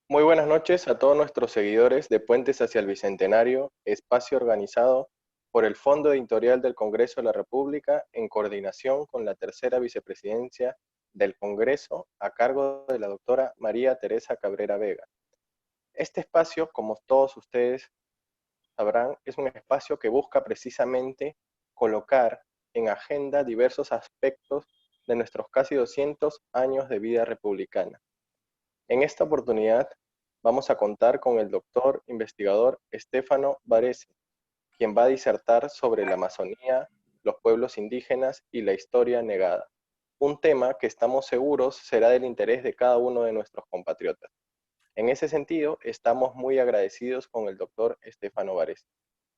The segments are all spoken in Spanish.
Muy buenas noches a todos nuestros seguidores de Puentes hacia el Bicentenario, espacio organizado por el Fondo Editorial del Congreso de la República en coordinación con la tercera vicepresidencia del Congreso a cargo de la doctora María Teresa Cabrera Vega. Este espacio, como todos ustedes sabrán, es un espacio que busca precisamente colocar en agenda diversos aspectos de nuestros casi 200 años de vida republicana. En esta oportunidad vamos a contar con el doctor investigador Stefano Varese, quien va a disertar sobre la Amazonía, los pueblos indígenas y la historia negada, un tema que estamos seguros será del interés de cada uno de nuestros compatriotas. En ese sentido, estamos muy agradecidos con el doctor Stefano Varese.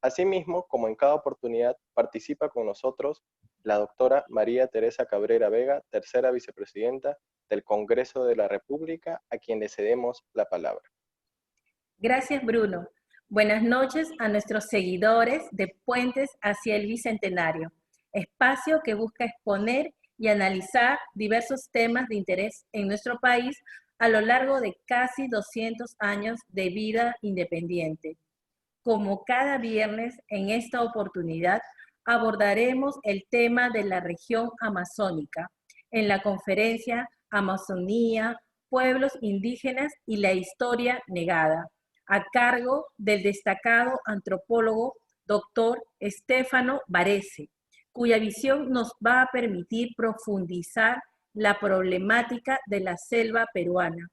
Asimismo, como en cada oportunidad, participa con nosotros la doctora María Teresa Cabrera Vega, tercera vicepresidenta del Congreso de la República, a quien le cedemos la palabra. Gracias, Bruno. Buenas noches a nuestros seguidores de Puentes hacia el Bicentenario, espacio que busca exponer y analizar diversos temas de interés en nuestro país a lo largo de casi 200 años de vida independiente. Como cada viernes, en esta oportunidad abordaremos el tema de la región amazónica en la conferencia Amazonía, Pueblos Indígenas y la Historia Negada, a cargo del destacado antropólogo doctor Stefano Varese, cuya visión nos va a permitir profundizar la problemática de la selva peruana.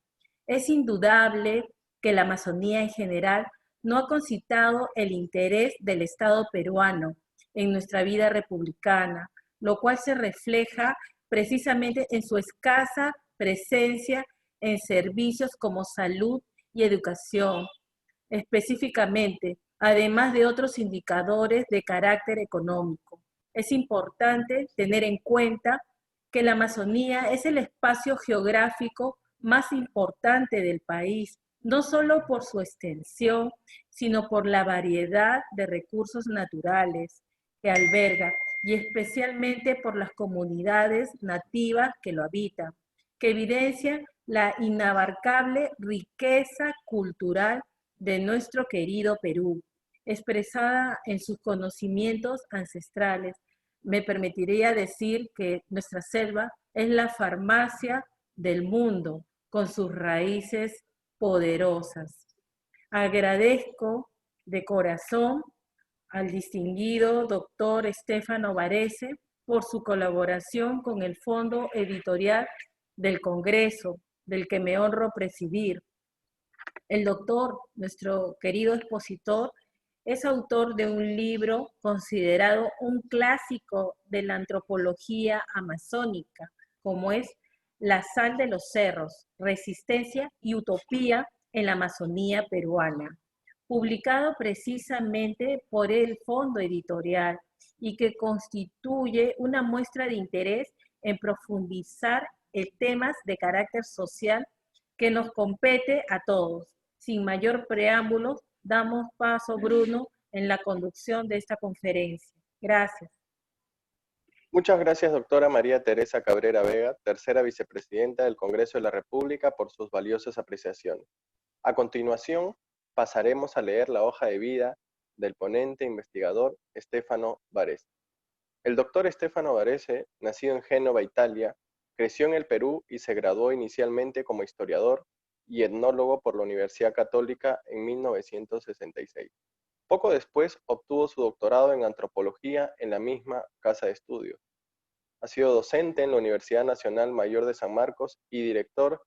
Es indudable que la Amazonía en general no ha concitado el interés del Estado peruano en nuestra vida republicana, lo cual se refleja precisamente en su escasa presencia en servicios como salud y educación, específicamente, además de otros indicadores de carácter económico. Es importante tener en cuenta que la Amazonía es el espacio geográfico más importante del país, no solo por su extensión, sino por la variedad de recursos naturales que alberga y especialmente por las comunidades nativas que lo habitan, que evidencian la inabarcable riqueza cultural de nuestro querido Perú, expresada en sus conocimientos ancestrales. Me permitiría decir que nuestra selva es la farmacia del mundo, con sus raíces poderosas. Agradezco de corazón al distinguido doctor Stefano Varese por su colaboración con el Fondo Editorial del Congreso, del que me honro presidir. El doctor, nuestro querido expositor, es autor de un libro considerado un clásico de la antropología amazónica, como es La sal de los cerros, resistencia y utopía en la Amazonía peruana, publicado precisamente por el Fondo Editorial y que constituye una muestra de interés en profundizar en temas de carácter social que nos compete a todos. Sin mayor preámbulo, damos paso, Bruno, en la conducción de esta conferencia. Gracias. Muchas gracias, doctora María Teresa Cabrera Vega, tercera vicepresidenta del Congreso de la República, por sus valiosas apreciaciones. A continuación, pasaremos a leer la hoja de vida del ponente investigador Stefano Varese. El doctor Stefano Varese, nacido en Génova, Italia, creció en el Perú y se graduó inicialmente como historiador y etnólogo por la Universidad Católica en 1966. Poco después obtuvo su doctorado en antropología en la misma casa de estudios. Ha sido docente en la Universidad Nacional Mayor de San Marcos y director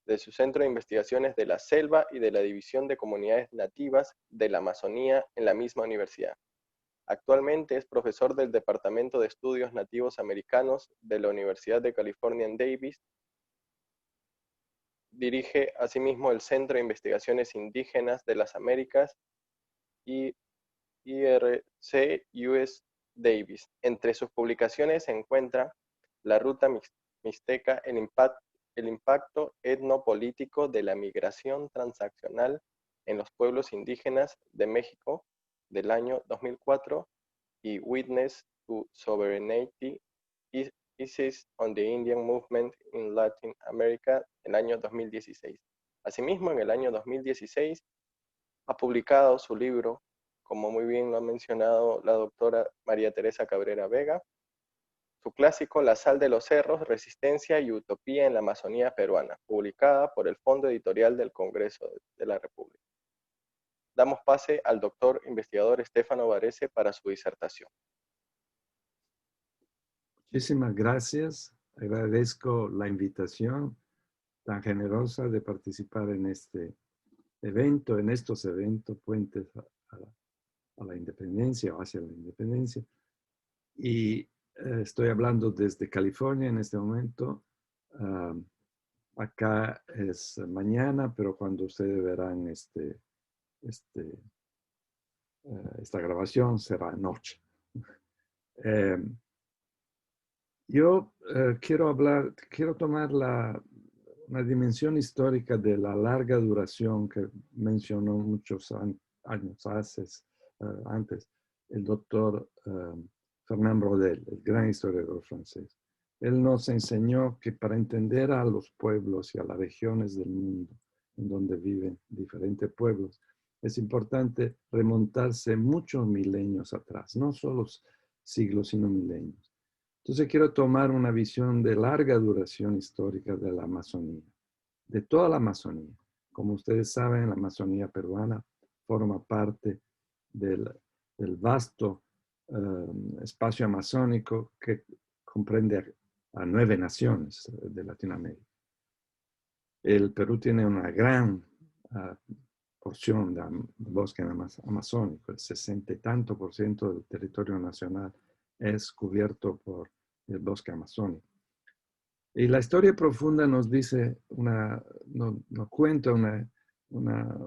de su Centro de Investigaciones de la Selva y de la División de Comunidades Nativas de la Amazonía en la misma universidad. Actualmente es profesor del Departamento de Estudios Nativos Americanos de la Universidad de California en Davis. Dirige asimismo el Centro de Investigaciones Indígenas de las Américas y IRC-US Davis. Entre sus publicaciones se encuentra La Ruta Mixteca, el impacto etnopolítico de la migración transaccional en los pueblos indígenas de México del año 2004 y Witness to Sovereignty Essays on the Indian Movement in Latin America, en el año 2016. Asimismo, en el año 2016 ha publicado su libro, como muy bien lo ha mencionado la doctora María Teresa Cabrera Vega, su clásico La sal de los cerros, resistencia y utopía en la Amazonía peruana, publicada por el Fondo Editorial del Congreso de la República. Damos pase al doctor investigador Stefano Varese para su disertación. Muchísimas gracias. Agradezco la invitación tan generosa de participar en este evento, en estos eventos puentes a la independencia o hacia la independencia. Y estoy hablando desde California en este momento. Acá es mañana, pero cuando ustedes verán esta grabación será noche. Yo quiero tomar una dimensión histórica de la larga duración que mencionó muchos años antes el doctor Fernand Braudel, el gran historiador francés. Él nos enseñó que para entender a los pueblos y a las regiones del mundo en donde viven diferentes pueblos, es importante remontarse muchos milenios atrás, no solo siglos, sino milenios. Entonces quiero tomar una visión de larga duración histórica de la Amazonía, de toda la Amazonía. Como ustedes saben, la Amazonía peruana forma parte del vasto espacio amazónico que comprende a 9 naciones de Latinoamérica. El Perú tiene una gran porción de bosque amazónico, el 60 y tanto por ciento del territorio nacional es cubierto por el bosque amazónico. Y la historia profunda nos dice, nos cuenta una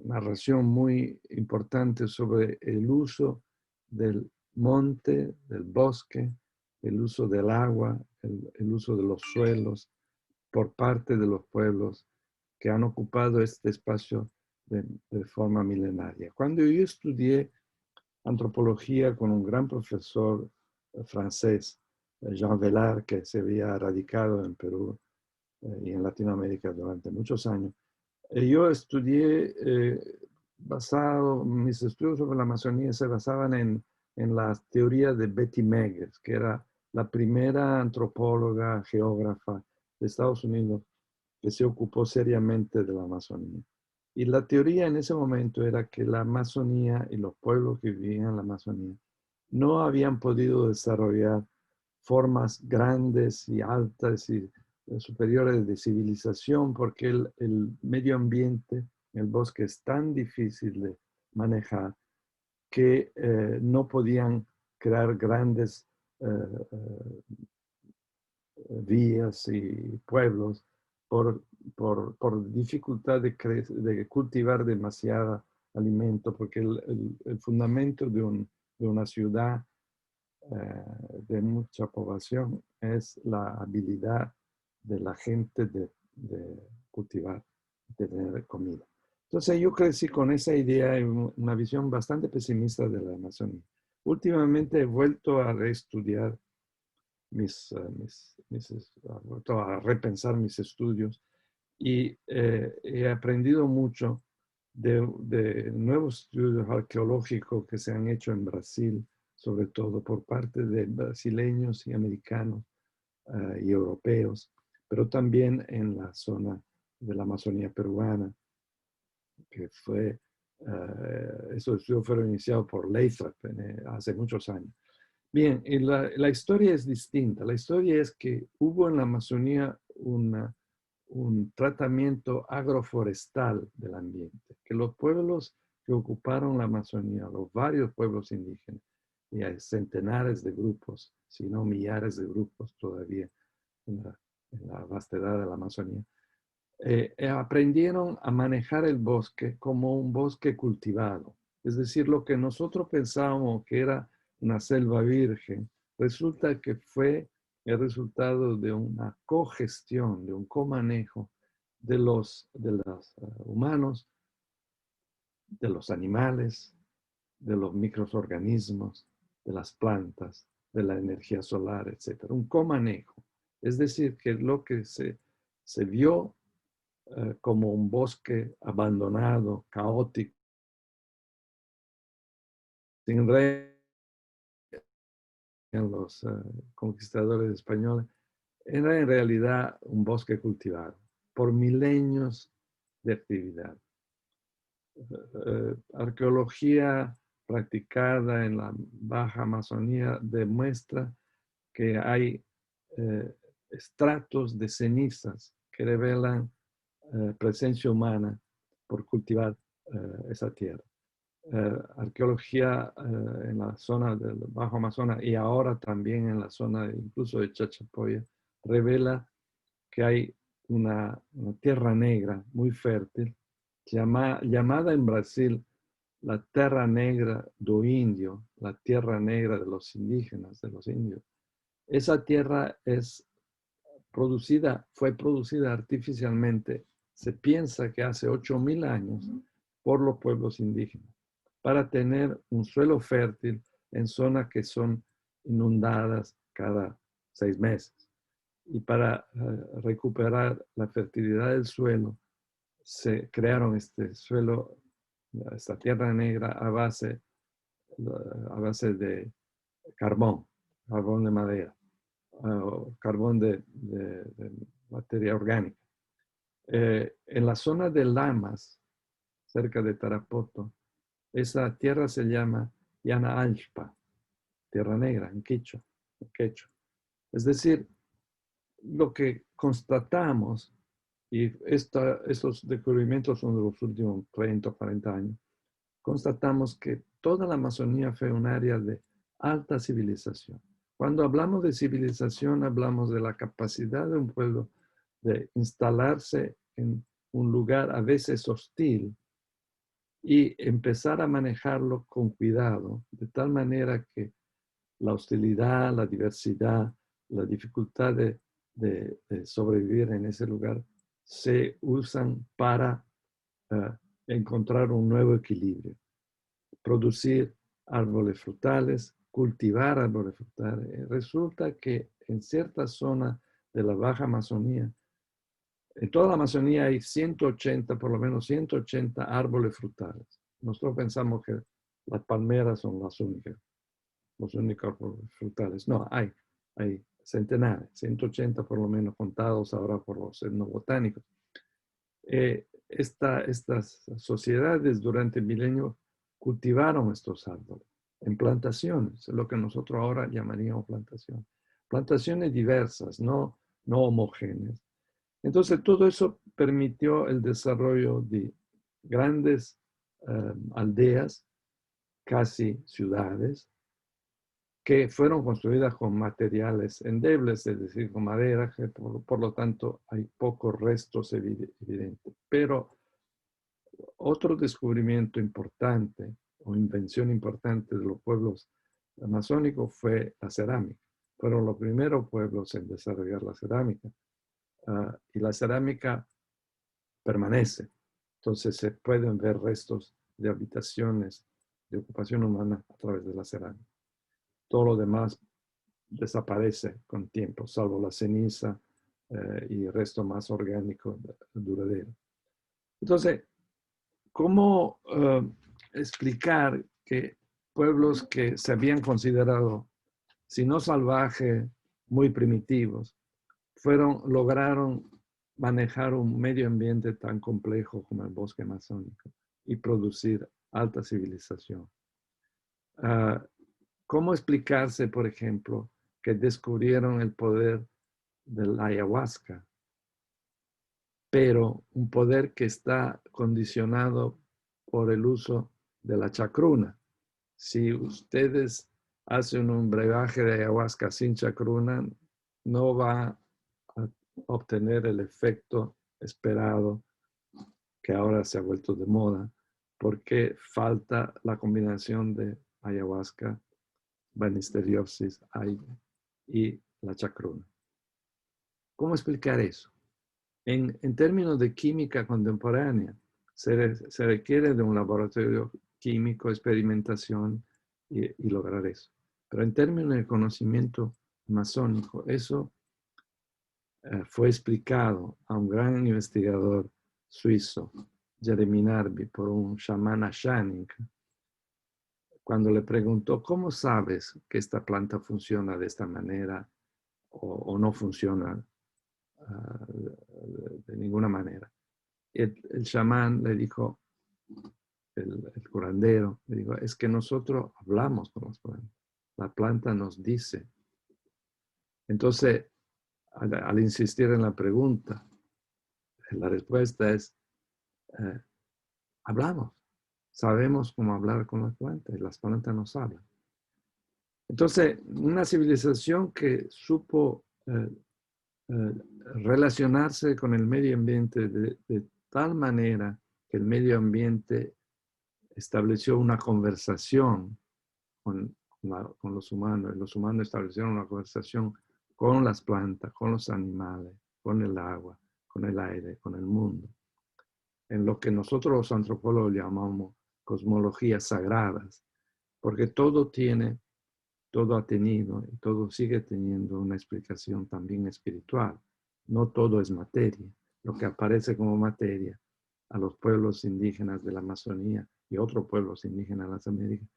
narración muy importante sobre el uso del monte, del bosque, el uso del agua, el uso de los suelos por parte de los pueblos que han ocupado este espacio de forma milenaria. Cuando yo estudié antropología con un gran profesor francés, Jean Vellard, que se había radicado en Perú y en Latinoamérica durante muchos años, yo estudié, mis estudios sobre la Amazonía se basaban en la teoría de Betty Meggers, que era la primera antropóloga, geógrafa de Estados Unidos que se ocupó seriamente de la Amazonía. Y la teoría en ese momento era que la Amazonía y los pueblos que vivían en la Amazonía no habían podido desarrollar formas grandes y altas y superiores de civilización porque el medio ambiente, el bosque es tan difícil de manejar que no podían crear grandes vías y pueblos por dificultad de cultivar demasiado alimento, porque el fundamento de una ciudad de mucha población es la habilidad de la gente de cultivar, de tener comida. Entonces yo crecí con esa idea y una visión bastante pesimista de la Amazonía. Últimamente he vuelto a reestudiar a repensar mis estudios y he aprendido mucho de nuevos estudios arqueológicos que se han hecho en Brasil, sobre todo por parte de brasileños y americanos y europeos, pero también en la zona de la Amazonía peruana, que fue, esos estudios fueron iniciados por Lathrop hace muchos años. Bien, y la historia es distinta. La historia es que hubo en la Amazonía un tratamiento agroforestal del ambiente, que los pueblos que ocuparon la Amazonía, los varios pueblos indígenas, y hay centenares de grupos, si no millares de grupos todavía en la vastedad de la Amazonía, aprendieron a manejar el bosque como un bosque cultivado. Es decir, lo que nosotros pensábamos que era una selva virgen, resulta que fue el resultado de una cogestión, de un comanejo de los humanos, de los animales, de los microorganismos, de las plantas, de la energía solar, etc. Un comanejo. Es decir, que lo que se vio como un bosque abandonado, caótico, sin rey en los conquistadores españoles, era en realidad un bosque cultivado por milenios de actividad. Arqueología practicada en la Baja Amazonía demuestra que hay estratos de cenizas que revelan presencia humana por cultivar esa tierra. Arqueología en la zona del Bajo Amazonas y ahora también en la zona incluso de Chachapoya revela que hay una tierra negra muy fértil llamada en Brasil la Terra Negra do Indio, la tierra negra de los indígenas, de los indios. Esa tierra fue producida artificialmente, se piensa que hace 8.000 años, por los pueblos indígenas, para tener un suelo fértil en zonas que son inundadas cada 6 meses. Y para recuperar la fertilidad del suelo, se crearon este suelo, esta tierra negra a base de carbón de madera, carbón de materia orgánica. En la zona de Lamas, cerca de Tarapoto, esa tierra se llama Llana Anchpa, tierra negra en quechua. Es decir, lo que constatamos, y estos descubrimientos son de los últimos 30 o 40 años, constatamos que toda la Amazonía fue un área de alta civilización. Cuando hablamos de civilización, hablamos de la capacidad de un pueblo de instalarse en un lugar a veces hostil y empezar a manejarlo con cuidado, de tal manera que la hostilidad, la diversidad, la dificultad de sobrevivir en ese lugar se usan para encontrar un nuevo equilibrio. Producir árboles frutales, cultivar árboles frutales. Resulta que en ciertas zonas de la Baja Amazonía, en toda la Amazonía hay 180, por lo menos 180 árboles frutales. Nosotros pensamos que las palmeras son los únicos árboles frutales. No, hay centenares, 180 por lo menos contados ahora por los etnobotánicos. Estas sociedades durante milenios cultivaron estos árboles en plantaciones, lo que nosotros ahora llamaríamos plantaciones. Plantaciones diversas, no homogéneas. Entonces, todo eso permitió el desarrollo de grandes aldeas, casi ciudades, que fueron construidas con materiales endebles, es decir, con madera, que por lo tanto hay pocos restos evidentes. Pero otro descubrimiento importante o invención importante de los pueblos amazónicos fue la cerámica. Fueron los primeros pueblos en desarrollar la cerámica. Y la cerámica permanece. Entonces se pueden ver restos de habitaciones, de ocupación humana a través de la cerámica. Todo lo demás desaparece con tiempo, salvo la ceniza y el resto más orgánico duradero. Entonces, ¿cómo explicar que pueblos que se habían considerado, si no salvajes, muy primitivos, lograron manejar un medio ambiente tan complejo como el bosque amazónico y producir alta civilización? ¿Cómo explicarse, por ejemplo, que descubrieron el poder de la ayahuasca, pero un poder que está condicionado por el uso de la chacruna? Si ustedes hacen un brebaje de ayahuasca sin chacruna, no va a obtener el efecto esperado que ahora se ha vuelto de moda, porque falta la combinación de ayahuasca, Banisteriopsis y la chacruna. ¿Cómo explicar eso? En términos de química contemporánea, se requiere de un laboratorio químico, experimentación y lograr eso. Pero en términos de conocimiento masónico, eso fue explicado a un gran investigador suizo, Jeremy Narby, por un chamán ashánica, cuando le preguntó, ¿cómo sabes que esta planta funciona de esta manera o no funciona de ninguna manera? El chamán le dijo, el curandero, le dijo, es que nosotros hablamos con las plantas. La planta nos dice. Entonces, al insistir en la pregunta, la respuesta es, hablamos. Sabemos cómo hablar con las plantas y las plantas nos hablan. Entonces, una civilización que supo relacionarse con el medio ambiente de tal manera que el medio ambiente estableció una conversación con los humanos, y los humanos establecieron una conversación con las plantas, con los animales, con el agua, con el aire, con el mundo, en lo que nosotros los antropólogos llamamos cosmologías sagradas, porque todo ha tenido y todo sigue teniendo una explicación también espiritual. No todo es materia. Lo que aparece como materia a los pueblos indígenas de la Amazonía y otros pueblos indígenas de las Américas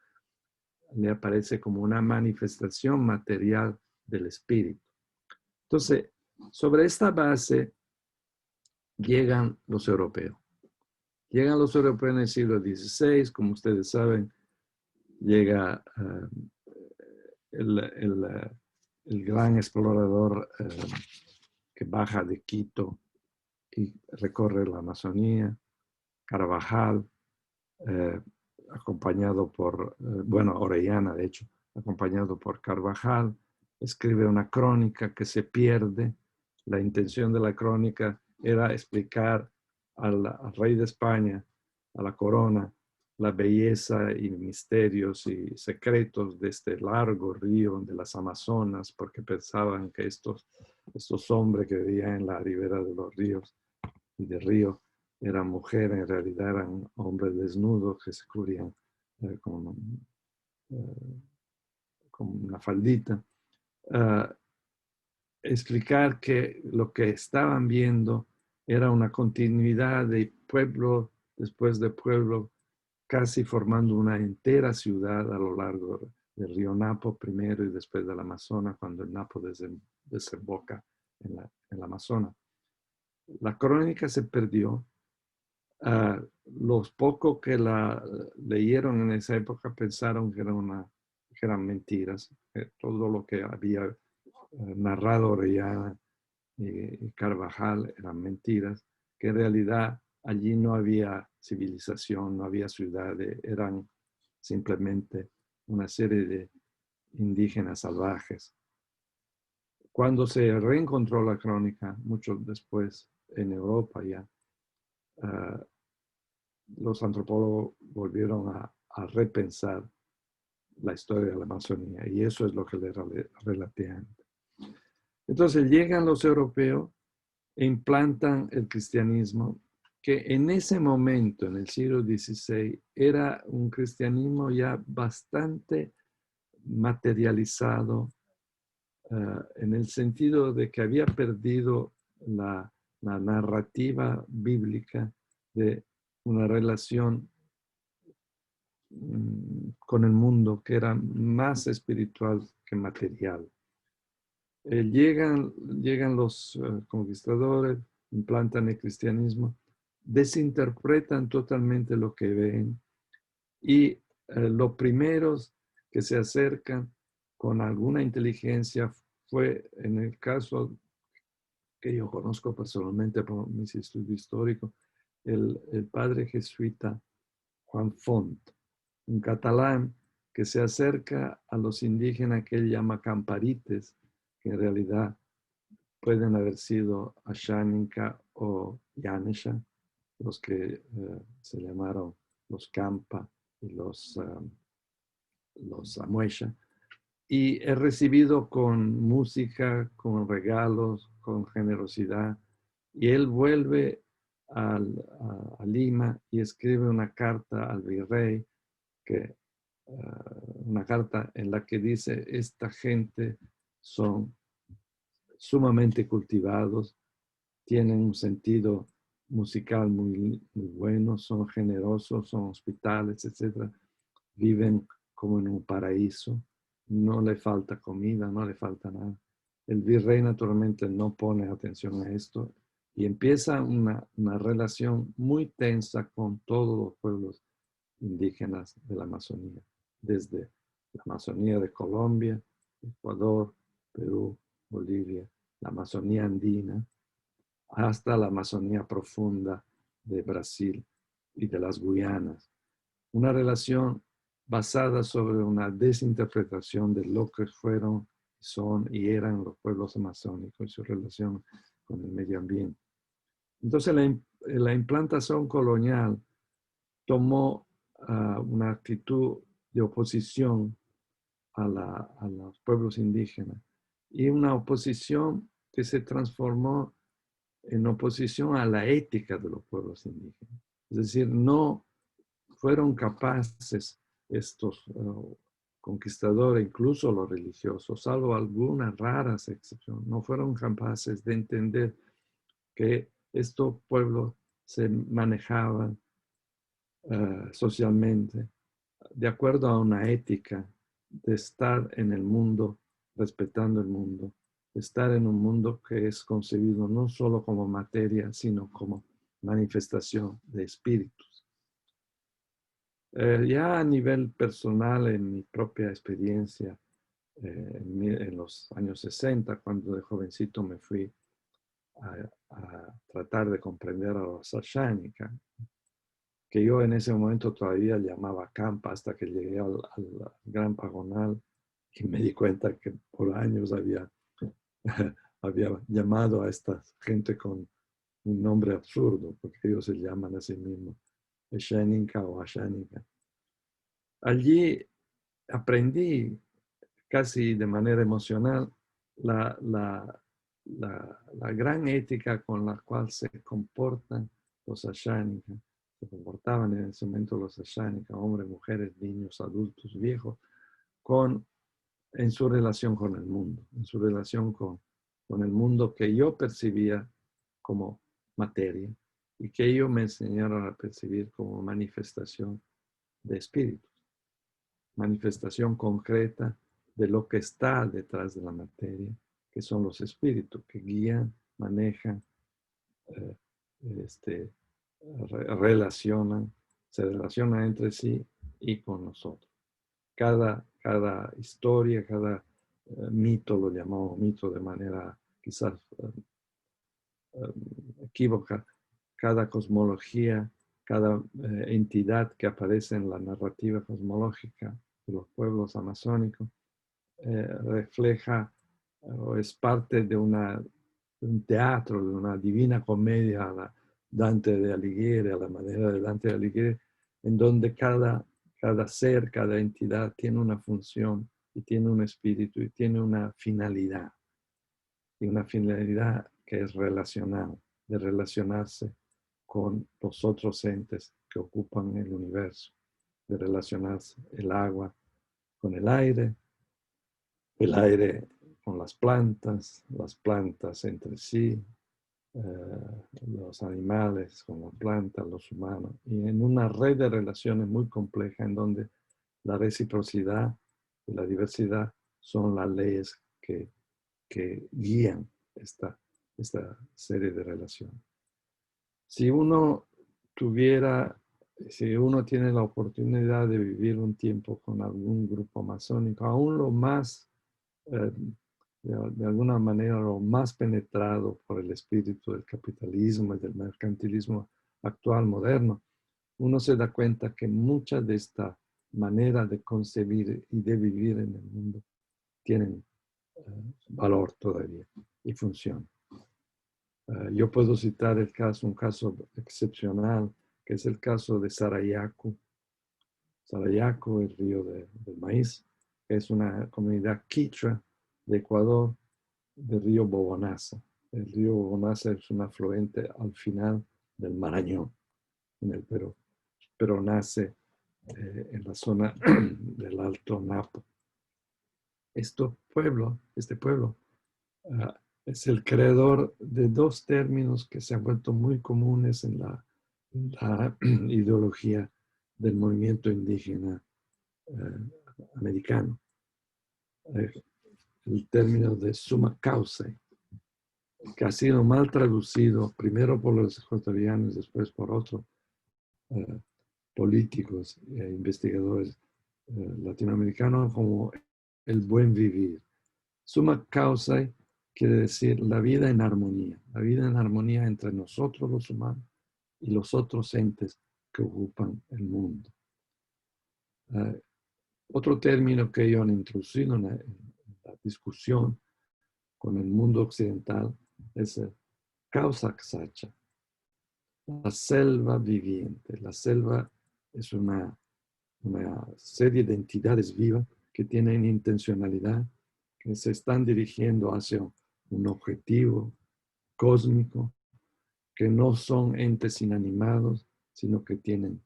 le aparece como una manifestación material del espíritu. Entonces, sobre esta base llegan los europeos. Llegan los europeos en el siglo XVI, como ustedes saben, llega el gran explorador que baja de Quito y recorre la Amazonía, Carvajal, acompañado por, Orellana, de hecho, acompañado por Carvajal, escribe una crónica que se pierde. La intención de la crónica era explicar al rey de España, a la corona, la belleza y misterios y secretos de este largo río de las Amazonas, porque pensaban que estos hombres que vivían en la ribera de los ríos y del río eran mujeres, en realidad eran hombres desnudos que se cubrían con una faldita. Explicar que lo que estaban viendo era una continuidad de pueblo después de pueblo, casi formando una entera ciudad a lo largo del río Napo primero y después del Amazonas, cuando el Napo desemboca en la Amazonas. La crónica se perdió. Los pocos que la leyeron en esa época pensaron que eran mentiras. Todo lo que había narrado Orellana y Carvajal eran mentiras, que en realidad allí no había civilización, no había ciudades, eran simplemente una serie de indígenas salvajes. Cuando se reencontró la crónica, mucho después en Europa ya, los antropólogos volvieron a repensar la historia de la Amazonía, y eso es lo que le relaté antes. Entonces llegan los europeos e implantan el cristianismo, que en ese momento, en el siglo XVI, era un cristianismo ya bastante materializado, en el sentido de que había perdido la narrativa bíblica de una relación con el mundo que era más espiritual que material. Llegan los conquistadores, implantan el cristianismo, desinterpretan totalmente lo que ven, y los primeros que se acercan con alguna inteligencia fue, en el caso que yo conozco personalmente por mis estudios históricos, el padre jesuita Juan Font, un catalán que se acerca a los indígenas que él llama camparites, que en realidad pueden haber sido Asháninka o Yanesha, los que se llamaron los Campa y los Amuesha, y es recibido con música, con regalos, con generosidad, y él vuelve a Lima y escribe una carta al virrey que una carta en la que dice, esta gente son sumamente cultivados, tienen un sentido musical muy bueno, son generosos, son hospitales, etc. Viven como en un paraíso, no le falta comida, no le falta nada. El virrey naturalmente no pone atención a esto y empieza una relación muy tensa con todos los pueblos indígenas de la Amazonía, desde la Amazonía de Colombia, Ecuador, Perú, Bolivia, la Amazonía andina, hasta la Amazonía profunda de Brasil y de las Guyanas. Una relación basada sobre una desinterpretación de lo que fueron, son y eran los pueblos amazónicos y su relación con el medio ambiente. Entonces la implantación colonial tomó una actitud de oposición a los pueblos indígenas y una oposición que se transformó en oposición a la ética de los pueblos indígenas. Es decir, no fueron capaces estos conquistadores, incluso los religiosos, salvo algunas raras excepciones, no fueron capaces de entender que estos pueblos se manejaban socialmente de acuerdo a una ética de estar en el mundo, respetando el mundo, estar en un mundo que es concebido no solo como materia, sino como manifestación de espíritus. Ya a nivel personal, en mi propia experiencia, en los años 60, cuando de jovencito me fui a tratar de comprender a los Ashánica, que yo en ese momento todavía llamaba campa hasta que llegué al Gran Pagonal y me di cuenta que por años había llamado a esta gente con un nombre absurdo, porque ellos se llaman a sí mismos Esheninka o Ashánica. Allí aprendí casi de manera emocional la gran ética con la cual se comportan los Ashánicas. Se comportaban en ese momento los Ashánicas, hombres, mujeres, niños, adultos, viejos, en su relación con el mundo, en su relación con el mundo que yo percibía como materia y que ellos me enseñaron a percibir como manifestación de espíritus, manifestación concreta de lo que está detrás de la materia, que son los espíritus que guían, manejan, se relacionan entre sí y con nosotros. Cada historia, cada mito, lo llamamos mito de manera quizás equívoca, cada cosmología, cada entidad que aparece en la narrativa cosmológica de los pueblos amazónicos, refleja o es parte de un teatro, de una divina comedia a la Dante de Alighieri, a la manera de Dante de Alighieri, en donde cada ser, cada entidad tiene una función y tiene un espíritu y tiene una finalidad. Y una finalidad que es relacional, de relacionarse con los otros entes que ocupan el universo, de relacionarse el agua con el aire con las plantas entre sí, los animales con las plantas, los humanos, y en una red de relaciones muy compleja en donde la reciprocidad y la diversidad son las leyes que guían esta serie de relaciones. Si uno tiene la oportunidad de vivir un tiempo con algún grupo masónico, aún lo más, de alguna manera, lo más penetrado por el espíritu del capitalismo y del mercantilismo actual, moderno, uno se da cuenta que mucha de esta manera de concebir y de vivir en el mundo tienen valor todavía y funciona. Yo puedo citar un caso excepcional, que es el caso de Sarayaco. Sarayaco, el río del maíz, es una comunidad quichua de Ecuador, del río Bobonaza. El río Bobonaza es un afluente al final del Marañón, en el Perú, pero nace en la zona del Alto Napo. Este pueblo es el creador de dos términos que se han vuelto muy comunes en la ideología del movimiento indígena americano. El término de summa causa, que ha sido mal traducido primero por los ecuatorianos, después por otros políticos e investigadores latinoamericanos como el buen vivir. Summa causa quiere decir la vida en armonía entre nosotros los humanos y los otros entes que ocupan el mundo. Otro término que ellos han introducido en la discusión con el mundo occidental es el causa sacha, la selva viviente. La selva es una serie de entidades vivas que tienen intencionalidad, que se están dirigiendo hacia un objetivo cósmico, que no son entes inanimados, sino que tienen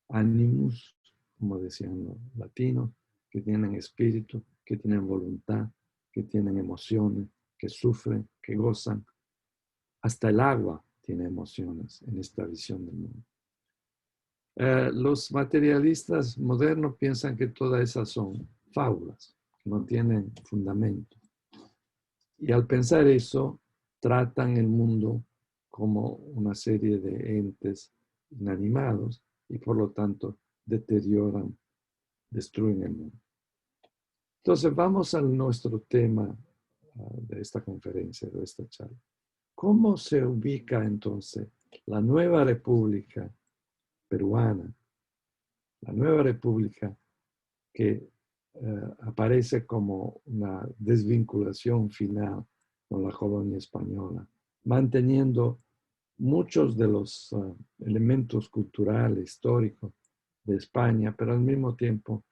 animus, como decían los latinos, que tienen espíritu, que tienen voluntad, que tienen emociones, que sufren, que gozan. Hasta el agua tiene emociones en esta visión del mundo. Los materialistas modernos piensan que todas esas son fábulas, que no tienen fundamento. Y al pensar eso, tratan el mundo como una serie de entes inanimados y por lo tanto deterioran, destruyen el mundo. Entonces vamos a nuestro tema de esta conferencia, de esta charla. ¿Cómo se ubica entonces la nueva república peruana, la nueva república que aparece como una desvinculación final con la colonia española, manteniendo muchos de los elementos culturales, históricos de España, pero al mismo tiempo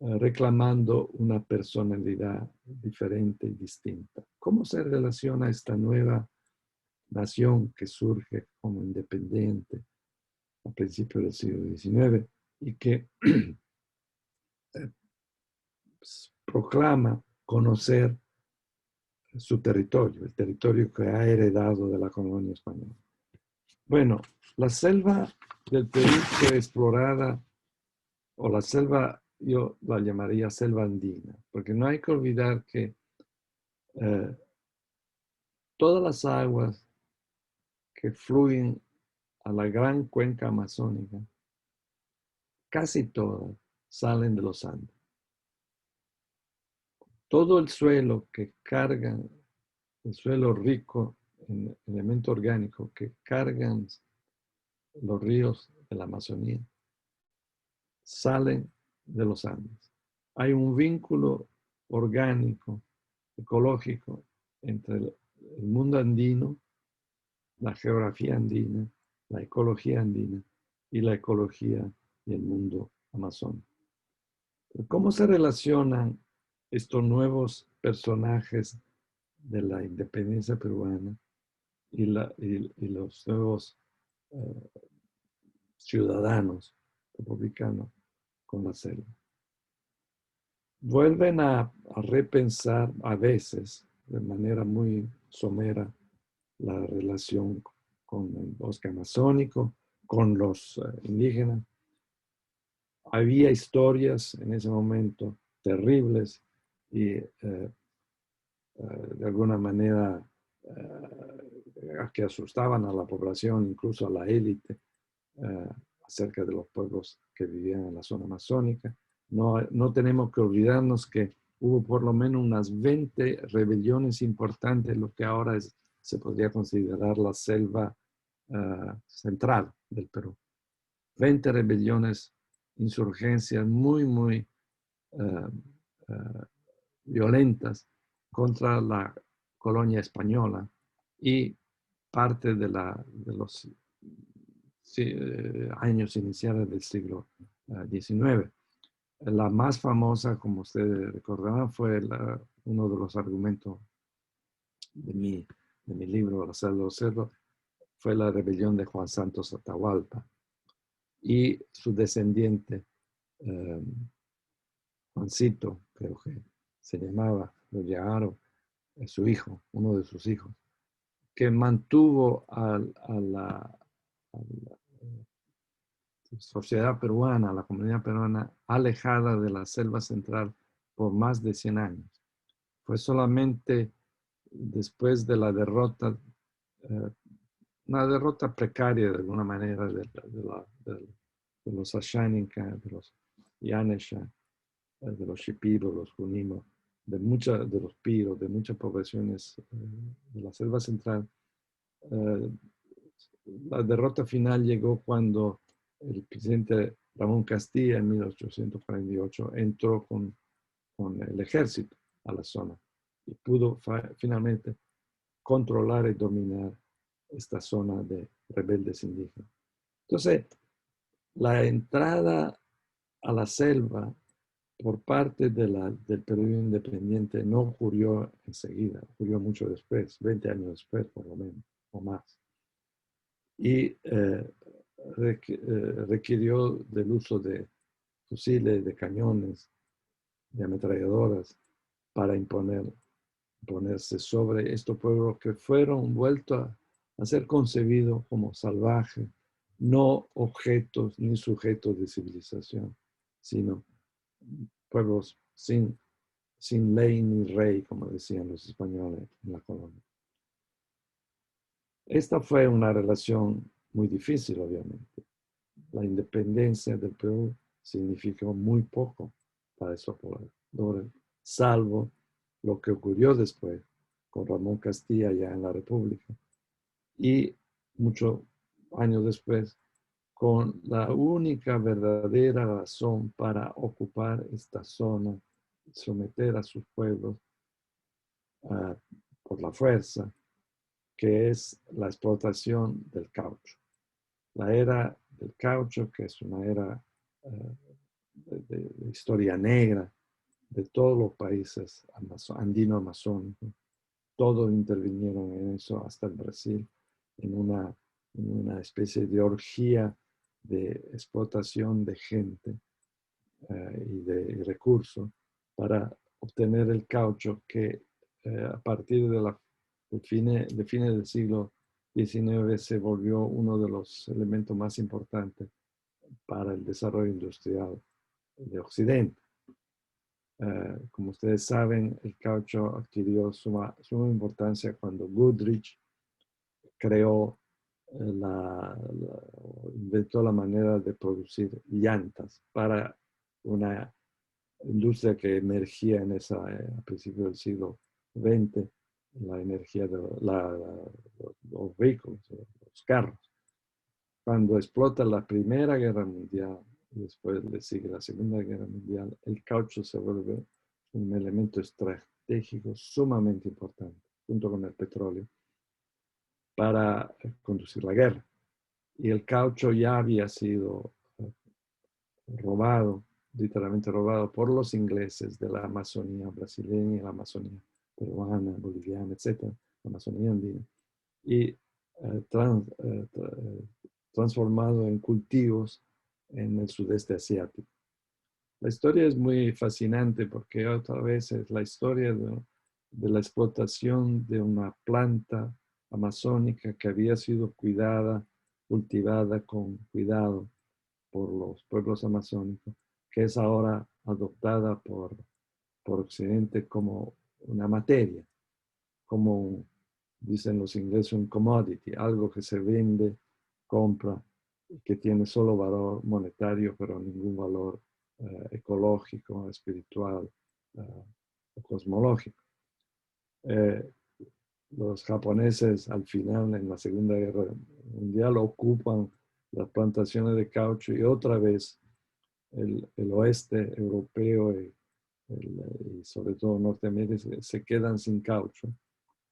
reclamando una personalidad diferente y distinta? ¿Cómo se relaciona esta nueva nación que surge como independiente a principios del siglo XIX y que proclama conocer su territorio, el territorio que ha heredado de la colonia española? Bueno, la selva del Perú fue explorada, o la selva, yo la llamaría selva andina, porque no hay que olvidar que todas las aguas que fluyen a la gran cuenca amazónica, casi todas salen de los Andes. Todo el suelo que cargan, el suelo rico en elemento orgánico que cargan los ríos de la Amazonía, salen de los Andes. Hay un vínculo orgánico, ecológico, entre el mundo andino, la geografía andina, la ecología andina y la ecología y el mundo amazónico. ¿Cómo se relacionan estos nuevos personajes de la independencia peruana y los nuevos ciudadanos republicanos con la selva? Vuelven a repensar a veces, de manera muy somera, la relación con el bosque amazónico, con los indígenas. Había historias en ese momento terribles y de alguna manera que asustaban a la población, incluso a la élite, acerca de los pueblos que vivían en la zona amazónica. No tenemos que olvidarnos que hubo por lo menos unas 20 rebeliones importantes, lo que ahora se podría considerar la selva central del Perú. 20 rebeliones, insurgencias muy violentas contra la colonia española y parte de los años iniciales del siglo XIX. La más famosa, como ustedes recordarán, fue uno de los argumentos de mi libro, La Selva de los Cerdos, fue la rebelión de Juan Santos Atahualpa y su descendiente, Juancito, creo que se llamaba, lo llamaron, su hijo, uno de sus hijos, que mantuvo a la sociedad peruana, la comunidad peruana, alejada de la selva central por más de 100 años. Fue solamente después de la derrota, una derrota precaria de alguna manera de los Ashaninka, de los Yanesha, de los Shipibo, los Junimo, de los Piro, de muchas poblaciones de la selva central. La derrota final llegó cuando el presidente Ramón Castilla en 1848 entró con el ejército a la zona y pudo finalmente controlar y dominar esta zona de rebeldes indígenas. Entonces, la entrada a la selva por parte del Perú independiente no ocurrió enseguida, ocurrió mucho después, 20 años después por lo menos, o más. Y requirió del uso de fusiles, de cañones, de ametralladoras para ponerse sobre estos pueblos que fueron vueltos a ser concebidos como salvajes, no objetos ni sujetos de civilización, sino pueblos sin ley ni rey, como decían los españoles en la colonia. Esta fue una relación muy difícil, obviamente. La independencia del Perú significó muy poco para esos pobladores, salvo lo que ocurrió después con Ramón Castilla ya en la República y muchos años después con la única verdadera razón para ocupar esta zona, someter a sus pueblos por la fuerza, que es la explotación del caucho. La era del caucho, que es una era de historia negra de todos los países andino-amazónicos, todos intervinieron en eso, hasta el Brasil, en una especie de orgía de explotación de gente y de recursos para obtener el caucho que a partir de fines del siglo XIX se volvió uno de los elementos más importantes para el desarrollo industrial de Occidente. Como ustedes saben, el caucho adquirió suma importancia cuando Goodrich creó, inventó la manera de producir llantas para una industria que emergía a principios del siglo XX, la energía de los vehículos, los carros. Cuando explota la Primera Guerra Mundial, y después le sigue la Segunda Guerra Mundial, el caucho se vuelve un elemento estratégico sumamente importante, junto con el petróleo, para conducir la guerra. Y el caucho ya había sido robado, literalmente robado por los ingleses de la Amazonía brasileña, la Amazonía peruana, boliviana, etcétera, la Amazonía andina, y transformado en cultivos en el sudeste asiático. La historia es muy fascinante porque otra vez es la historia de la explotación de una planta amazónica que había sido cuidada, cultivada con cuidado por los pueblos amazónicos, que es ahora adoptada por Occidente como una materia, como dicen los ingleses, un commodity, algo que se vende, compra, que tiene solo valor monetario, pero ningún valor ecológico, espiritual o cosmológico. Los japoneses al final, en la Segunda Guerra Mundial, ocupan las plantaciones de caucho y otra vez el oeste europeo y sobre todo Norteamérica se quedan sin caucho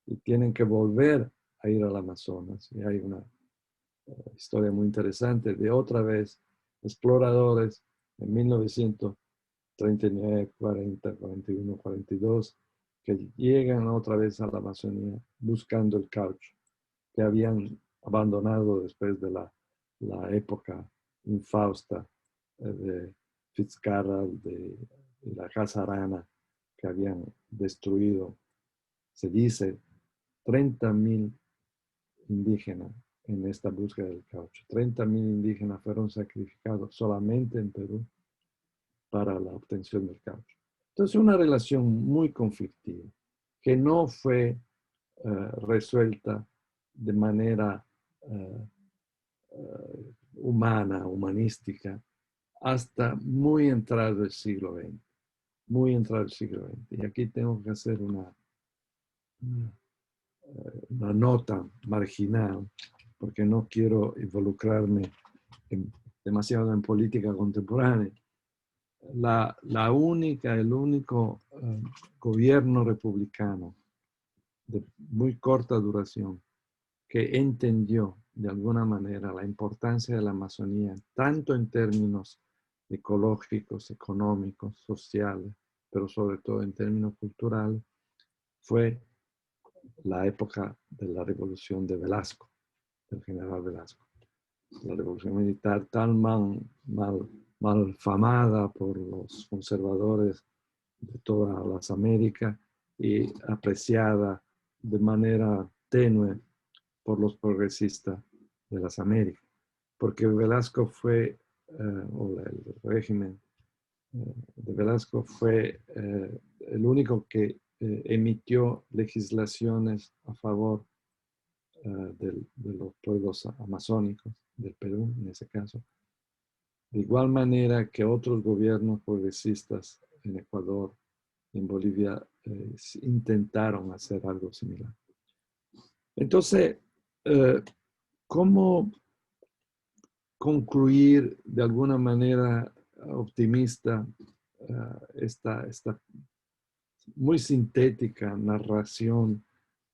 y tienen que volver a ir al Amazonas. Y hay una historia muy interesante de otra vez exploradores en 1939, 40, 41, 42 que llegan otra vez a la Amazonía buscando el caucho que habían abandonado después de la época infausta de Fitzcarrald, de la Casa Arana, que habían destruido, se dice, 30.000 indígenas en esta búsqueda del caucho. 30.000 indígenas fueron sacrificados solamente en Perú para la obtención del caucho. Entonces, una relación muy conflictiva que no fue resuelta de manera humana, humanística, hasta muy entrado el siglo XX. Muy entrado el siglo XX. Y aquí tengo que hacer una nota marginal, porque no quiero involucrarme demasiado en política contemporánea. El único gobierno republicano de muy corta duración que entendió de alguna manera la importancia de la Amazonía, tanto en términos ecológicos, económicos, sociales, pero sobre todo en términos culturales, fue la época de la revolución de Velasco, del general Velasco. La revolución militar tan malfamada por los conservadores de todas las Américas y apreciada de manera tenue por los progresistas de las Américas. Porque Velasco fue, o el régimen de Velasco fue el único que emitió legislaciones a favor de los pueblos amazónicos, del Perú en ese caso, de igual manera que otros gobiernos progresistas en Ecuador, en Bolivia, intentaron hacer algo similar. Entonces, ¿cómo concluir de alguna manera optimista esta muy sintética narración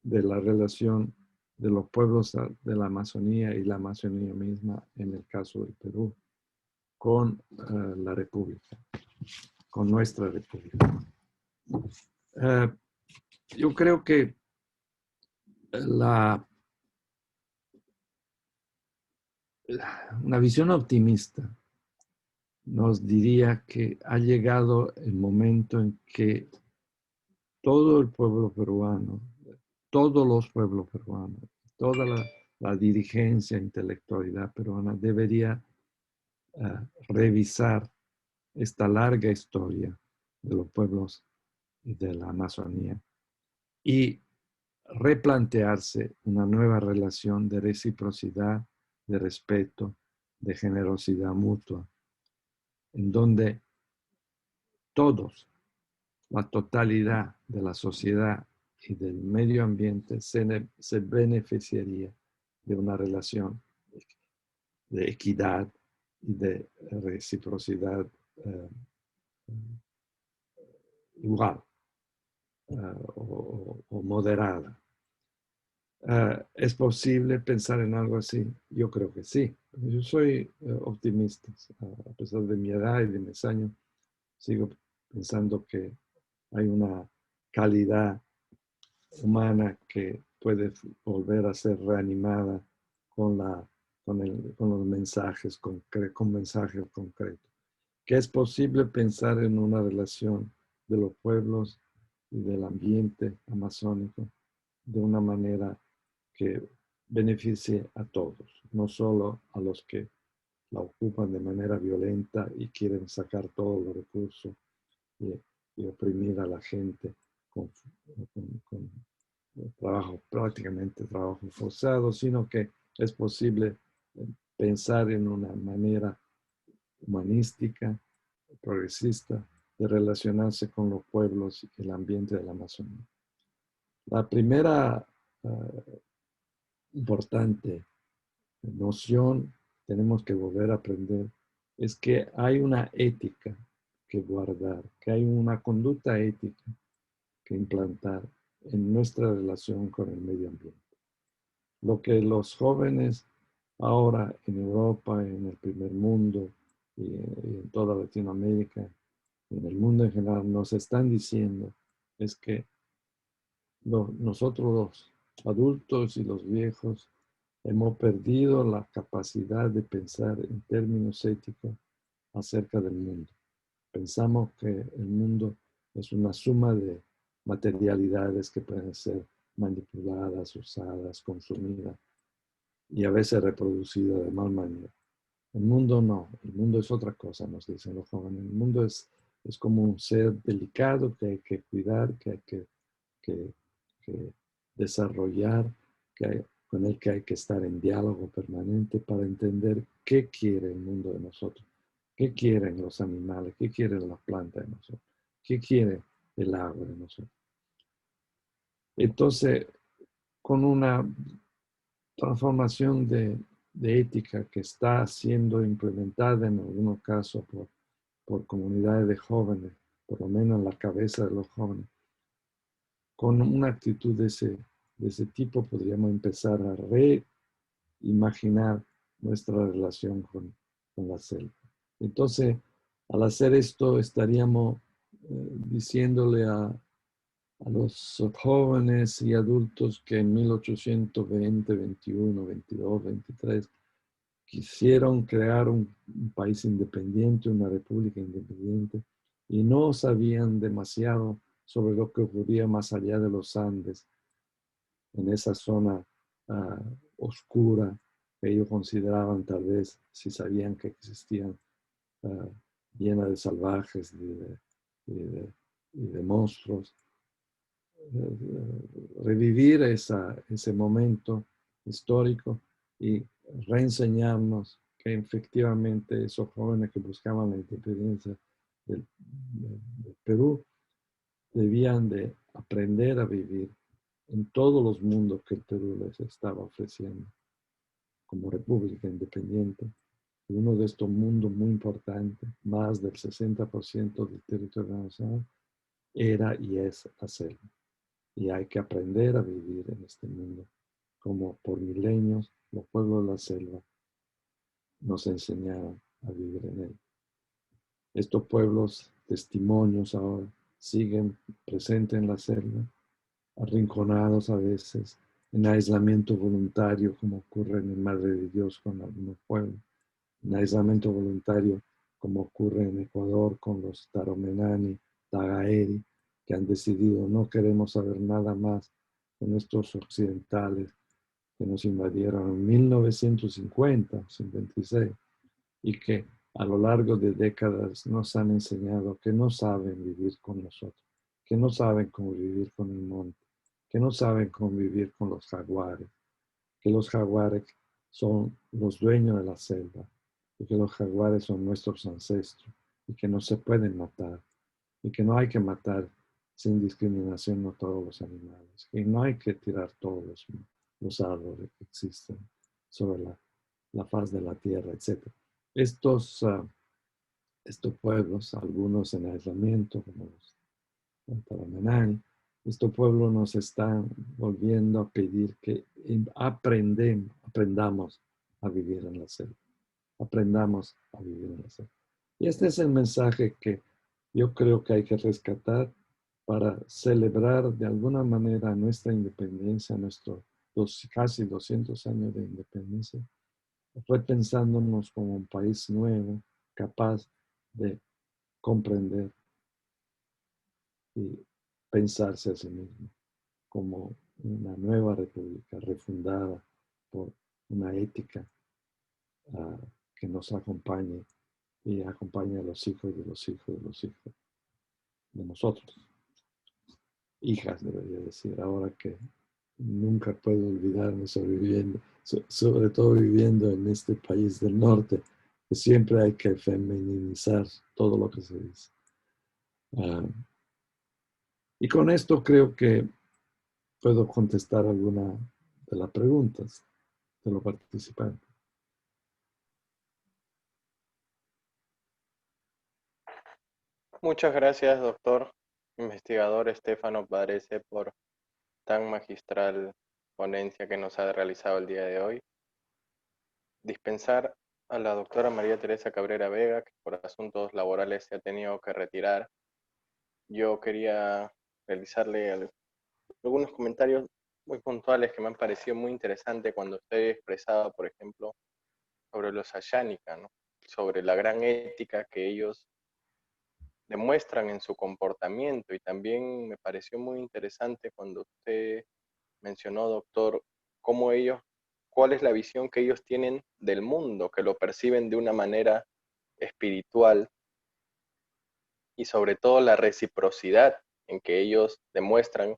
de la relación de los pueblos de la Amazonía y la Amazonía misma, en el caso del Perú, con la República, con nuestra República? Yo creo que una visión optimista nos diría que ha llegado el momento en que todo el pueblo peruano, todos los pueblos peruanos, toda la dirigencia, intelectualidad peruana debería revisar esta larga historia de los pueblos de la Amazonía y replantearse una nueva relación de reciprocidad, de respeto, de generosidad mutua, en donde todos, la totalidad de la sociedad y del medio ambiente se beneficiaría de una relación de equidad y de reciprocidad igual o moderada. ¿Es posible pensar en algo así? Yo creo que sí. Yo soy optimista. A pesar de mi edad y de mis años, sigo pensando que hay una calidad humana que puede volver a ser reanimada con los mensajes, con mensajes concretos. Que es posible pensar en una relación de los pueblos y del ambiente amazónico de una manera que beneficie a todos, no solo a los que la ocupan de manera violenta y quieren sacar todos los recursos y oprimir a la gente con trabajo, prácticamente trabajo forzado, sino que es posible pensar en una manera humanística, progresista, de relacionarse con los pueblos y el ambiente de la Amazonía. La primera importante noción, tenemos que volver a aprender, es que hay una ética que guardar, que hay una conducta ética que implantar en nuestra relación con el medio ambiente. Lo que los jóvenes ahora en Europa, en el primer mundo y en toda Latinoamérica, en el mundo en general, nos están diciendo es que nosotros los adultos y los viejos hemos perdido la capacidad de pensar en términos éticos acerca del mundo. Pensamos que el mundo es una suma de materialidades que pueden ser manipuladas, usadas, consumidas y a veces reproducidas de mal manera. El mundo no, el mundo es otra cosa, nos dicen los jóvenes. El mundo es como un ser delicado que hay que cuidar, que hay que desarrollar, con el que hay que estar en diálogo permanente para entender qué quiere el mundo de nosotros, qué quieren los animales, qué quiere la planta de nosotros, qué quiere el agua de nosotros. Entonces, con una transformación de ética que está siendo implementada en algunos casos por comunidades de jóvenes, por lo menos en la cabeza de los jóvenes, con una actitud de ese tipo podríamos empezar a reimaginar nuestra relación con la selva. Entonces, al hacer esto, estaríamos diciéndole a los jóvenes y adultos que en 1820, 21, 22, 23 quisieron crear un país independiente, una república independiente, y no sabían demasiado sobre lo que ocurría más allá de los Andes, en esa zona oscura que ellos consideraban tal vez, si sabían que existían, uh, llena de salvajes y de monstruos. Revivir ese momento histórico y reenseñarnos que efectivamente esos jóvenes que buscaban la independencia del Perú debían de aprender a vivir en todos los mundos que el Perú les estaba ofreciendo como república independiente. Y uno de estos mundos muy importantes, más del 60% del territorio nacional, era y es la selva. Y hay que aprender a vivir en este mundo, como por milenios los pueblos de la selva nos enseñaron a vivir en él. Estos pueblos, testimonios ahora, siguen presentes en la selva, arrinconados a veces, en aislamiento voluntario, como ocurre en el Madre de Dios con algunos pueblos, en aislamiento voluntario, como ocurre en Ecuador con los Taromenani, Tagaeri, que han decidido no queremos saber nada más de nuestros occidentales que nos invadieron en 1950, 56, y que a lo largo de décadas nos han enseñado que no saben vivir con nosotros, que no saben convivir con el monte, que no saben convivir con los jaguares, que los jaguares son los dueños de la selva y que los jaguares son nuestros ancestros y que no se pueden matar y que no hay que matar sin discriminación a todos los animales y no hay que tirar todos los árboles que existen sobre la faz de la tierra, etc. Estos pueblos, algunos en aislamiento, como los Taramenán, estos pueblos nos están volviendo a pedir que aprendamos a vivir en la selva. Aprendamos a vivir en la selva. Y este es el mensaje que yo creo que hay que rescatar para celebrar de alguna manera nuestra independencia, nuestros casi 200 años de independencia, repensándonos como un país nuevo, capaz de comprender y pensarse a sí mismo como una nueva república refundada por una ética que nos acompañe y acompañe a los hijos de los hijos de los hijos de nosotros. Hijas, debería decir, ahora que nunca puedo olvidarme sobre todo viviendo en este país del norte, que siempre hay que feminizar todo lo que se dice. Y con esto creo que puedo contestar alguna de las preguntas de los participantes. Muchas gracias, doctor investigador Estefano Padrese, por tan magistral ponencia que nos ha realizado el día de hoy. Dispensar a la doctora María Teresa Cabrera Vega, que por asuntos laborales se ha tenido que retirar. Yo quería realizarle algunos comentarios muy puntuales que me han parecido muy interesantes cuando usted expresaba, por ejemplo, sobre los Ayánica, ¿no? Sobre la gran ética que ellos demuestran en su comportamiento. Y también me pareció muy interesante cuando usted mencionó, doctor, cómo ellos, cuál es la visión que ellos tienen del mundo, que lo perciben de una manera espiritual y sobre todo la reciprocidad en que ellos demuestran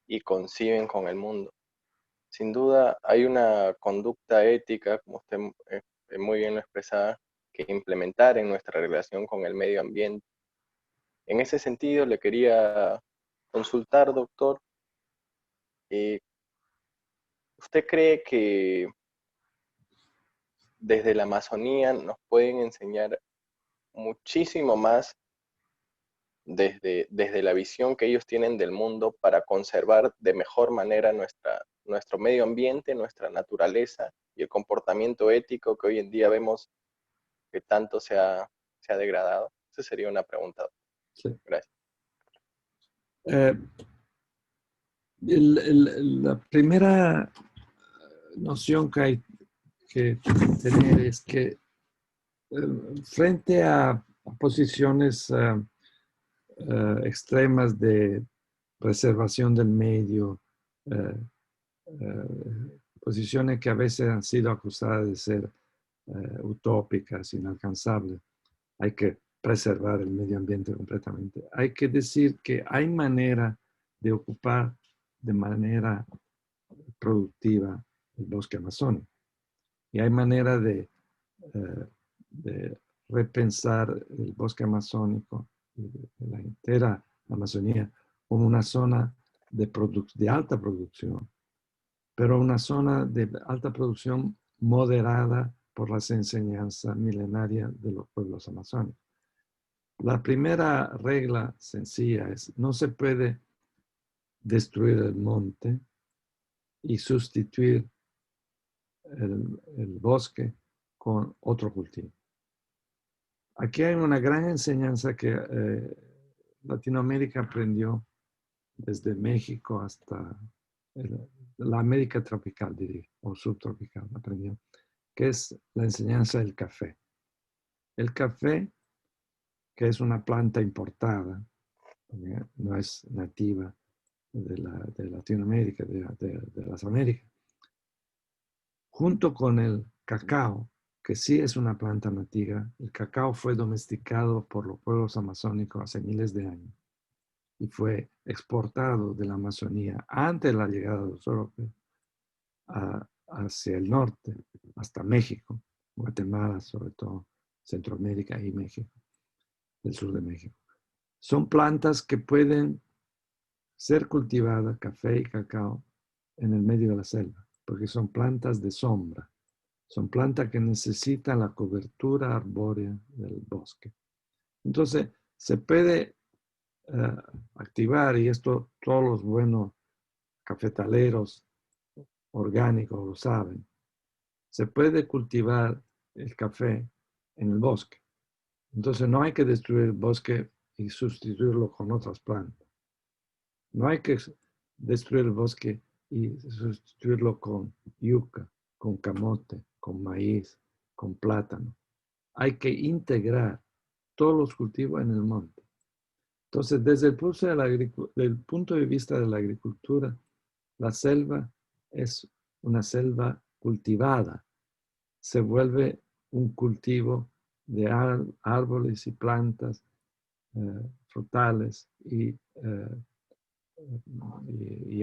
y conciben con el mundo. Sin duda hay una conducta ética, como usted muy bien lo expresaba, que implementar en nuestra relación con el medio ambiente. En ese sentido, le quería consultar, doctor, eh, ¿usted cree que desde la Amazonía nos pueden enseñar muchísimo más desde la visión que ellos tienen del mundo para conservar de mejor manera nuestro medio ambiente, nuestra naturaleza y el comportamiento ético que hoy en día vemos que tanto se ha degradado? Esa sería una pregunta. Sí. Gracias. Eh, la primera noción que hay que tener es que frente a posiciones extremas de preservación del medio, eh, posiciones que a veces han sido acusadas de ser utópicas, inalcanzables. Hay que preservar el medio ambiente completamente. Hay que decir que hay manera de ocupar de manera productiva el bosque amazónico. Y hay manera de repensar el bosque amazónico, de la entera Amazonía, como una zona de alta producción, pero una zona de alta producción moderada por las enseñanzas milenarias de los pueblos amazónicos. La primera regla sencilla es: no se puede destruir el monte y sustituir el bosque con otro cultivo. Aquí hay una gran enseñanza que Latinoamérica aprendió desde México hasta la América tropical, diría, o subtropical, aprendió, que es la enseñanza del café. El café, que es una planta importada, no es nativa de Latinoamérica, de las Américas, junto con el cacao, que sí es una planta nativa. El cacao fue domesticado por los pueblos amazónicos hace miles de años y fue exportado de la Amazonía antes de la llegada de los europeos hacia el norte, hasta México, Guatemala, sobre todo, Centroamérica y México, el sur de México. Son plantas que pueden ser cultivadas, café y cacao, en el medio de la selva, porque son plantas de sombra. Son plantas que necesitan la cobertura arbórea del bosque. Entonces, se puede activar, y esto todos los buenos cafetaleros orgánicos lo saben, se puede cultivar el café en el bosque. Entonces, no hay que destruir el bosque y sustituirlo con otras plantas. No hay que destruir el bosque y sustituirlo con yuca, con camote, con maíz, con plátano. Hay que integrar todos los cultivos en el monte. Entonces, desde el punto de vista de la agricultura, la selva es una selva cultivada. Se vuelve un cultivo de árboles y plantas frutales y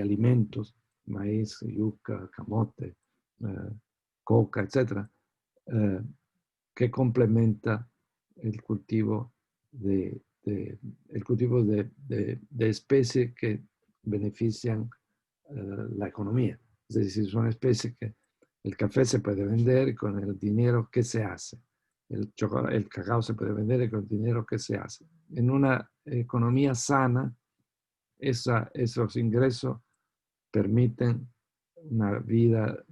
alimentos, maíz, yuca, camote, coca, etcétera, que complementa el cultivo de especies que benefician la economía. Es decir, son especies que el café se puede vender y con el dinero que se hace. El cacao se puede vender y con el dinero que se hace. En una economía sana, esos ingresos permiten una vida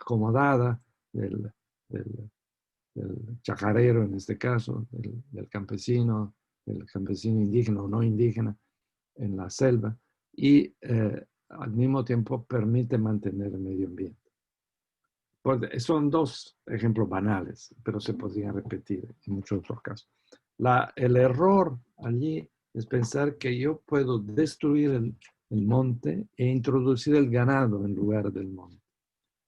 acomodada del chacarero, en este caso, del campesino indígena o no indígena en la selva, y al mismo tiempo permite mantener el medio ambiente. Son dos ejemplos banales, pero se podrían repetir en muchos otros casos. El error allí es pensar que yo puedo destruir el monte e introducir el ganado en lugar del monte.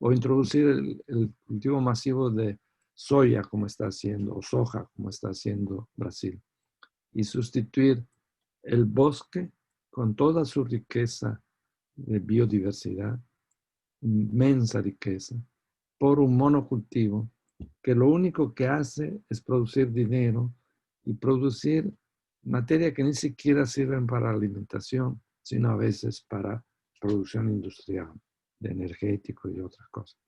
O introducir el cultivo masivo de soya, como está haciendo, o soja, como está haciendo Brasil. Y sustituir el bosque con toda su riqueza de biodiversidad, inmensa riqueza, por un monocultivo que lo único que hace es producir dinero y producir materia que ni siquiera sirven para alimentación, sino a veces para producción industrial, de energético y otras cosas.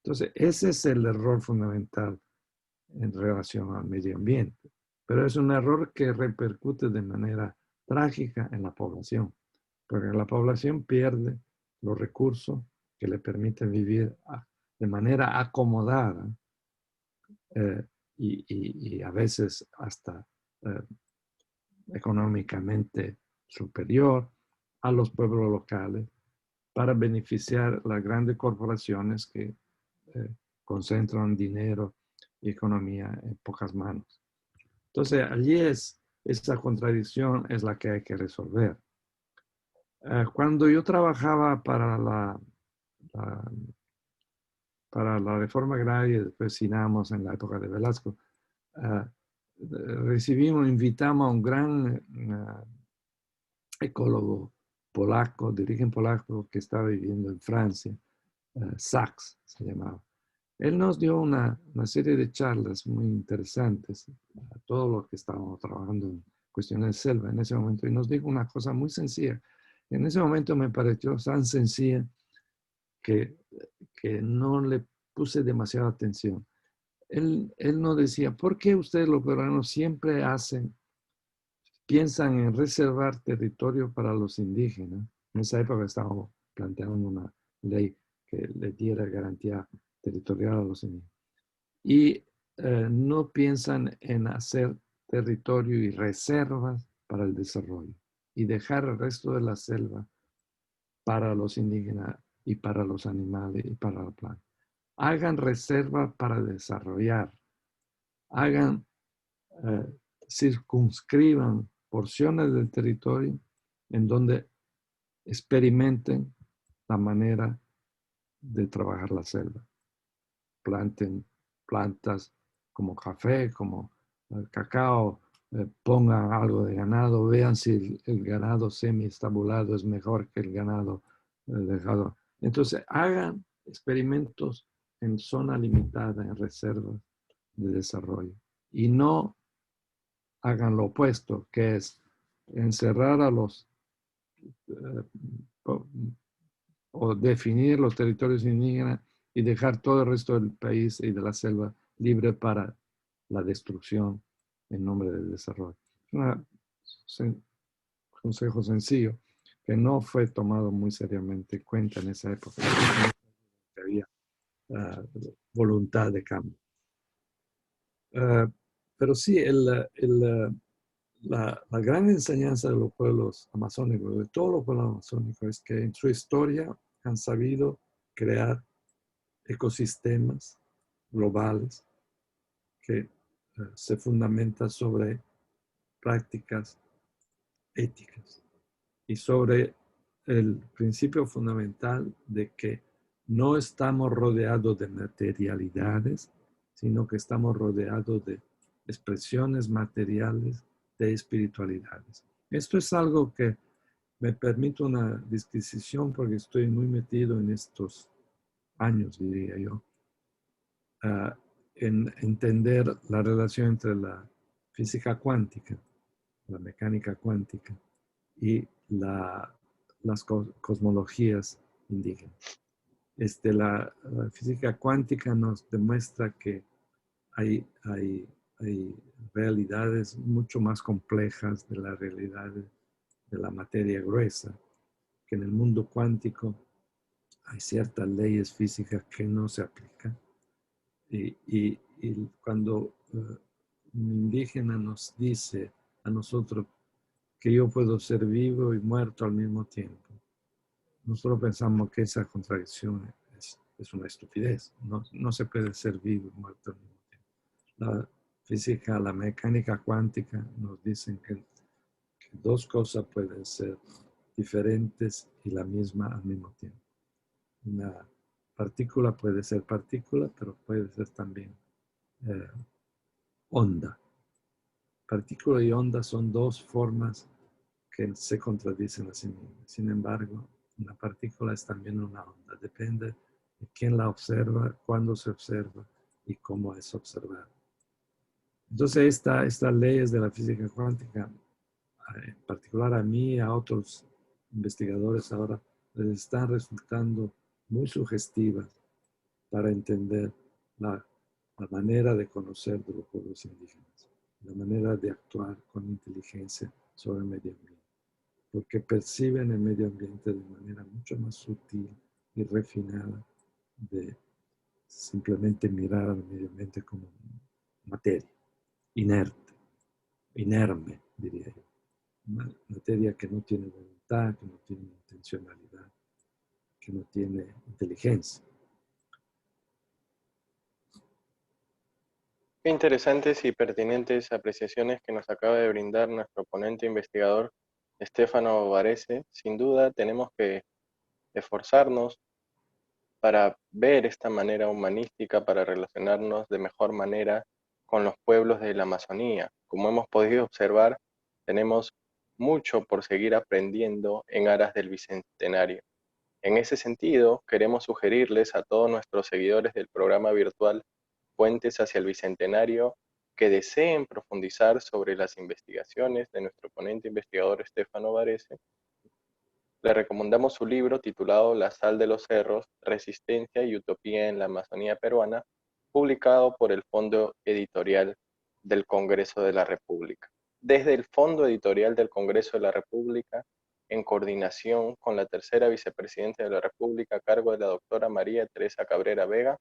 Entonces, ese es el error fundamental en relación al medio ambiente, pero es un error que repercute de manera trágica en la población, porque la población pierde los recursos que le permiten vivir de manera acomodada eh, y a veces hasta eh, económicamente superior a los pueblos locales para beneficiar las grandes corporaciones que concentran dinero y economía en pocas manos. Entonces, allí esa contradicción es la que hay que resolver. Cuando yo trabajaba para la reforma agraria, después Sinamos en la época de Velasco, invitamos a un gran ecólogo polaco, de origen polaco, que estaba viviendo en Francia, Sachs se llamaba. Él nos dio una serie de charlas muy interesantes a todos los que estábamos trabajando en cuestiones de selva en ese momento y nos dijo una cosa muy sencilla. En ese momento me pareció tan sencilla que no le puse demasiada atención. Él nos decía, ¿por qué ustedes los peruanos siempre piensan en reservar territorio para los indígenas? En esa época estábamos planteando una ley que le diera garantía territorial a los indígenas. Y no piensan en hacer territorio y reservas para el desarrollo y dejar el resto de la selva para los indígenas y para los animales y para la planta. Hagan reserva para desarrollar, circunscriban porciones del territorio en donde experimenten la manera de trabajar la selva. Planten plantas como café, como cacao, pongan algo de ganado, vean si el ganado semi-estabulado es mejor que el ganado dejado. Entonces, hagan experimentos en zona limitada, en reservas de desarrollo. Y no hagan lo opuesto, que es encerrar a los o definir los territorios indígenas y dejar todo el resto del país y de la selva libre para la destrucción en nombre del desarrollo. Un consejo sencillo que no fue tomado muy seriamente en cuenta en esa época. Había voluntad de cambio. Pero sí, la gran enseñanza de los pueblos amazónicos, de todos los pueblos amazónicos, es que en su historia han sabido crear ecosistemas globales que se fundamentan sobre prácticas éticas y sobre el principio fundamental de que no estamos rodeados de materialidades, sino que estamos rodeados de expresiones materiales de espiritualidades. Esto es algo que me permite una disquisición porque estoy muy metido en estos años, diría yo, en entender la relación entre la física cuántica, la mecánica cuántica y las cosmologías indígenas. La física cuántica nos demuestra que hay realidades mucho más complejas de la realidad de la materia gruesa, que en el mundo cuántico hay ciertas leyes físicas que no se aplican. Y cuando un indígena nos dice a nosotros que yo puedo ser vivo y muerto al mismo tiempo, nosotros pensamos que esa contradicción es una estupidez. No se puede ser vivo y muerto al mismo tiempo. La física, la mecánica cuántica, nos dicen que dos cosas pueden ser diferentes y la misma al mismo tiempo. Una partícula puede ser partícula, pero puede ser también onda. Partícula y onda son dos formas que se contradicen a sí mismas. Sin embargo, una partícula es también una onda. Depende de quién la observa, cuándo se observa y cómo es observada. Entonces, estas leyes de la física cuántica, en particular a mí y a otros investigadores ahora, les están resultando muy sugestivas para entender la manera de conocer de los pueblos indígenas, la manera de actuar con inteligencia sobre el medio ambiente, porque perciben el medio ambiente de manera mucho más sutil y refinada de simplemente mirar al medio ambiente como materia, inerte, inerme, diría yo. Una materia que no tiene voluntad, que no tiene intencionalidad, que no tiene inteligencia. Qué interesantes y pertinentes apreciaciones que nos acaba de brindar nuestro ponente investigador Stefano Varese. Sin duda tenemos que esforzarnos para ver esta manera humanística, para relacionarnos de mejor manera con los pueblos de la Amazonía. Como hemos podido observar, tenemos mucho por seguir aprendiendo en aras del Bicentenario. En ese sentido, queremos sugerirles a todos nuestros seguidores del programa virtual Puentes hacia el Bicentenario que deseen profundizar sobre las investigaciones de nuestro ponente investigador Stefano Varese. Le recomendamos su libro titulado La sal de los cerros, resistencia y utopía en la Amazonía peruana, publicado por el Fondo Editorial del Congreso de la República. Desde el Fondo Editorial del Congreso de la República, en coordinación con la tercera vicepresidenta de la República a cargo de la doctora María Teresa Cabrera Vega,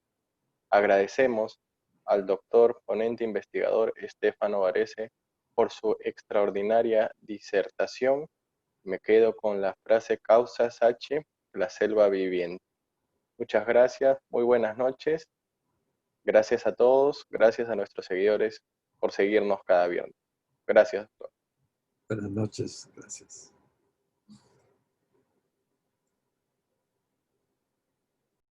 agradecemos al doctor ponente investigador Stefano Varese por su extraordinaria disertación. Me quedo con la frase causa Sachi, la selva viviente. Muchas gracias, muy buenas noches. Gracias a todos, gracias a nuestros seguidores por seguirnos cada viernes. Gracias, doctor. Buenas noches, gracias.